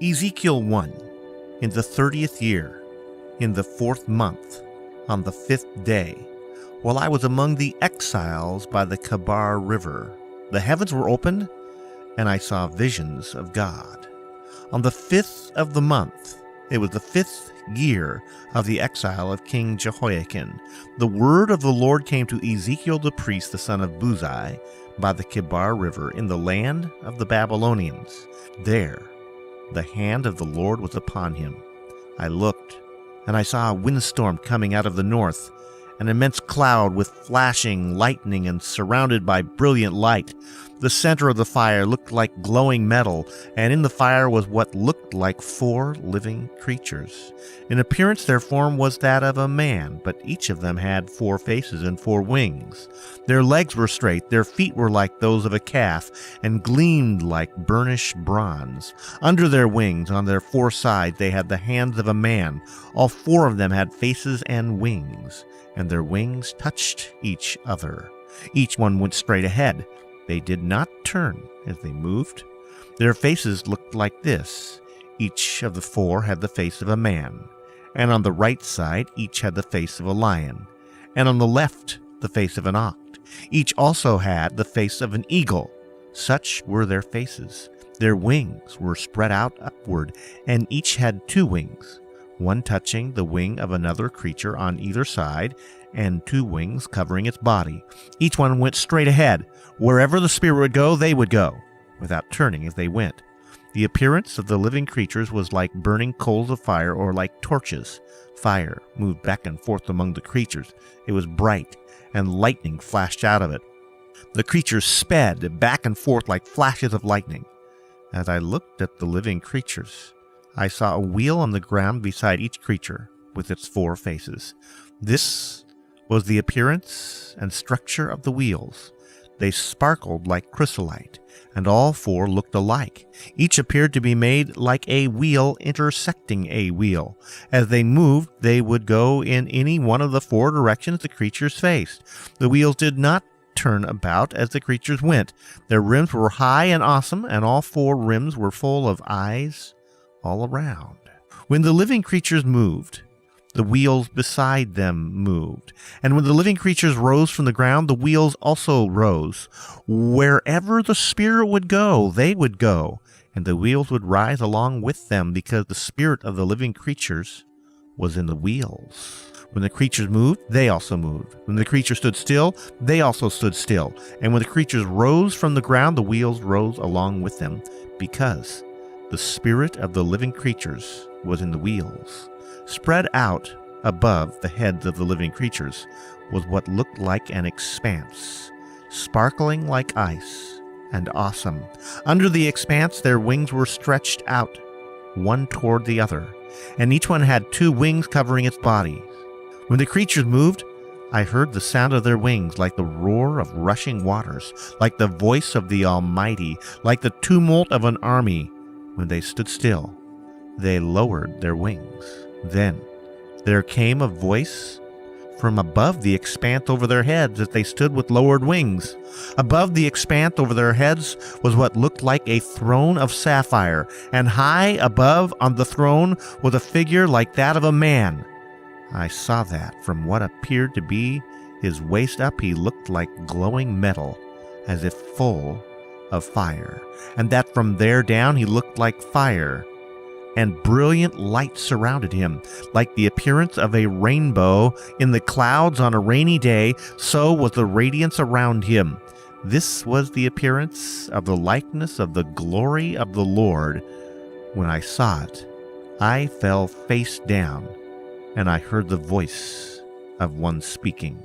Ezekiel 1. In the 30th year, in the 4th month, on the 5th day, while I was among the exiles by the Chebar River, the heavens were opened, and I saw visions of God. On the 5th of the month, it was the 5th year of the exile of King Jehoiakim, the word of the Lord came to Ezekiel the priest, the son of Buzi, by the Chebar River, in the land of the Babylonians. There the hand of the Lord was upon him. I looked, and I saw a windstorm coming out of the north, an immense cloud with flashing lightning and surrounded by brilliant light. The center of the fire looked like glowing metal, and in the fire was what looked like 4 living creatures. In appearance their form was that of a man, but each of them had 4 faces and 4 wings. Their legs were straight, their feet were like those of a calf, and gleamed like burnished bronze. Under their wings, on their 4 sides, they had the hands of a man. All 4 of them had faces and wings, and their wings touched each other. Each one went straight ahead. They did not turn as they moved. Their faces looked like this. Each of the 4 had the face of a man, and on the right side each had the face of a lion, and on the left the face of an ox. Each also had the face of an eagle. Such were their faces. Their wings were spread out upward, and each had 2 wings, one touching the wing of another creature on either side, and 2 wings covering its body. Each one went straight ahead. Wherever the Spirit would go, they would go, without turning as they went. The appearance of the living creatures was like burning coals of fire, or like torches. Fire moved back and forth among the creatures. It was bright, and lightning flashed out of it. The creatures sped back and forth like flashes of lightning. As I looked at the living creatures, I saw a wheel on the ground beside each creature, with its 4 faces. This was the appearance and structure of the wheels. They sparkled like chrysolite, and all 4 looked alike. Each appeared to be made like a wheel intersecting a wheel. As they moved, they would go in any one of the 4 directions the creatures faced. The wheels did not turn about as the creatures went. Their rims were high and awesome, and all 4 rims were full of eyes all around. When the living creatures moved, the wheels beside them moved. And when the living creatures rose from the ground, the wheels also rose. Wherever the Spirit would go, they would go, and the wheels would rise along with them, because the spirit of the living creatures was in the wheels. When the creatures moved, they also moved. When the creatures stood still, they also stood still. And when the creatures rose from the ground, the wheels rose along with them, because the spirit of the living creatures was in the wheels. Spread out above the heads of the living creatures was what looked like an expanse, sparkling like ice and awesome. Under the expanse their wings were stretched out, one toward the other, and each one had 2 wings covering its body. When the creatures moved, I heard the sound of their wings like the roar of rushing waters, like the voice of the Almighty, like the tumult of an army. When they stood still, they lowered their wings. Then there came a voice from above the expanse over their heads as they stood with lowered wings. Above the expanse over their heads was what looked like a throne of sapphire, and high above on the throne was a figure like that of a man. I saw that from what appeared to be his waist up he looked like glowing metal, as if full of fire, and that from there down he looked like fire, and brilliant light surrounded him. Like the appearance of a rainbow in the clouds on a rainy day, so was the radiance around him. This was the appearance of the likeness of the glory of the Lord. When I saw it, I fell face down, and I heard the voice of one speaking.